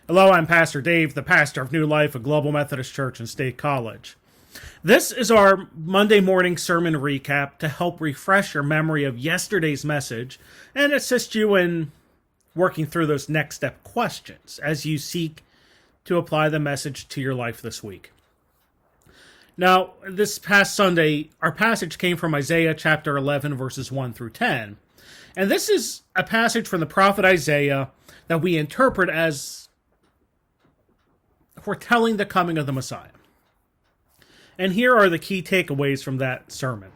Hello, I'm Pastor Dave, the pastor of New Life, a Global Methodist Church and State College. This is our Monday morning sermon recap to help refresh your memory of yesterday's message and assist you in working through those next step questions as you seek to apply the message to your life this week. Now, this past Sunday, our passage came from Isaiah chapter 11, verses 1 through 10. And this is a passage from the prophet Isaiah that we interpret as foretelling the coming of the Messiah. And here are the key takeaways from that sermon.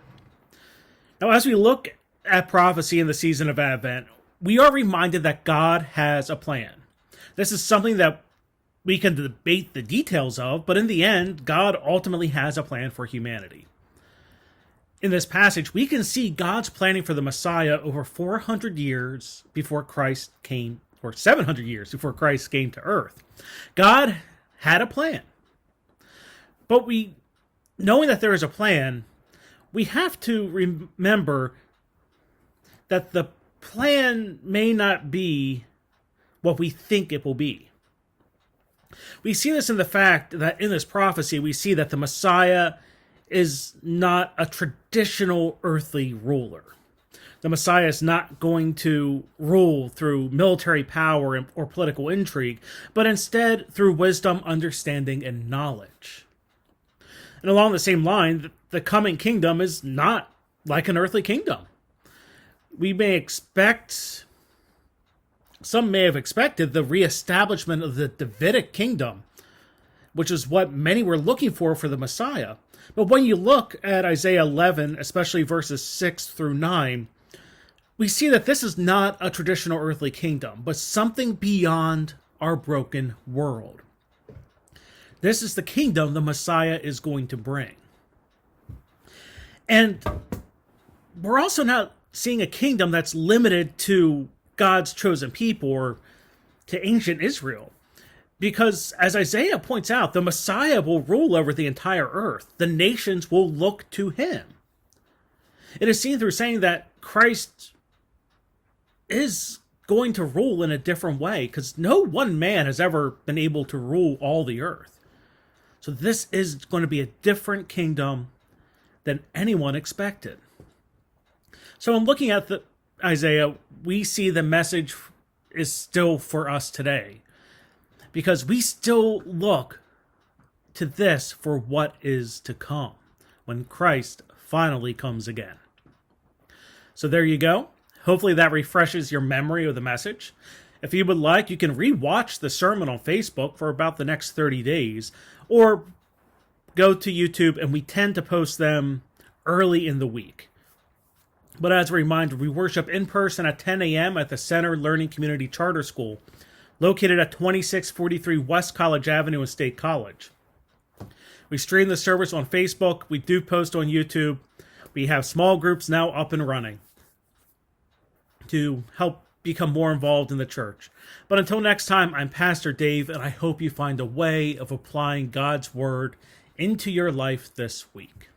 Now, as we look at prophecy in the season of Advent, we are reminded that God has a plan. This is something that we can debate the details of, but in the end, God ultimately has a plan for humanity. In this passage, we can see God's planning for the Messiah over 400 years before Christ came, or 700 years before Christ came to earth. God had a plan. But knowing that there is a plan, we have to remember that the plan may not be what we think it will be. We see this in the fact that in this prophecy, we see that the Messiah is not a traditional earthly ruler. The Messiah is not going to rule through military power or political intrigue, but instead through wisdom, understanding, and knowledge. And along the same line, the coming kingdom is not like an earthly kingdom. Some may have expected the reestablishment of the Davidic kingdom, which is what many were looking for the Messiah. But when you look at Isaiah 11, especially verses 6 through 9, we see that this is not a traditional earthly kingdom, but something beyond our broken world. This is the kingdom the Messiah is going to bring. And we're also not seeing a kingdom that's limited to God's chosen people or to ancient Israel. Because as Isaiah points out, the Messiah will rule over the entire earth. The nations will look to him. It is seen through saying that Christ is going to rule in a different way, because no one man has ever been able to rule all the earth. So this is going to be a different kingdom than anyone expected. So in looking at Isaiah, we see the message is still for us today, because we still look to this for what is to come when Christ finally comes again. So there you go. Hopefully that refreshes your memory of the message. If you would like, you can re-watch the sermon on Facebook for about the next 30 days, or go to YouTube, and we tend to post them early in the week. But as a reminder, we worship in person at 10 a.m. at the Center Learning Community Charter School, located at 2643 West College Avenue in State College. We stream the service on Facebook. We do post on YouTube. We have small groups now up and running to help become more involved in the church. But until next time, I'm Pastor Dave, and I hope you find a way of applying God's Word into your life this week.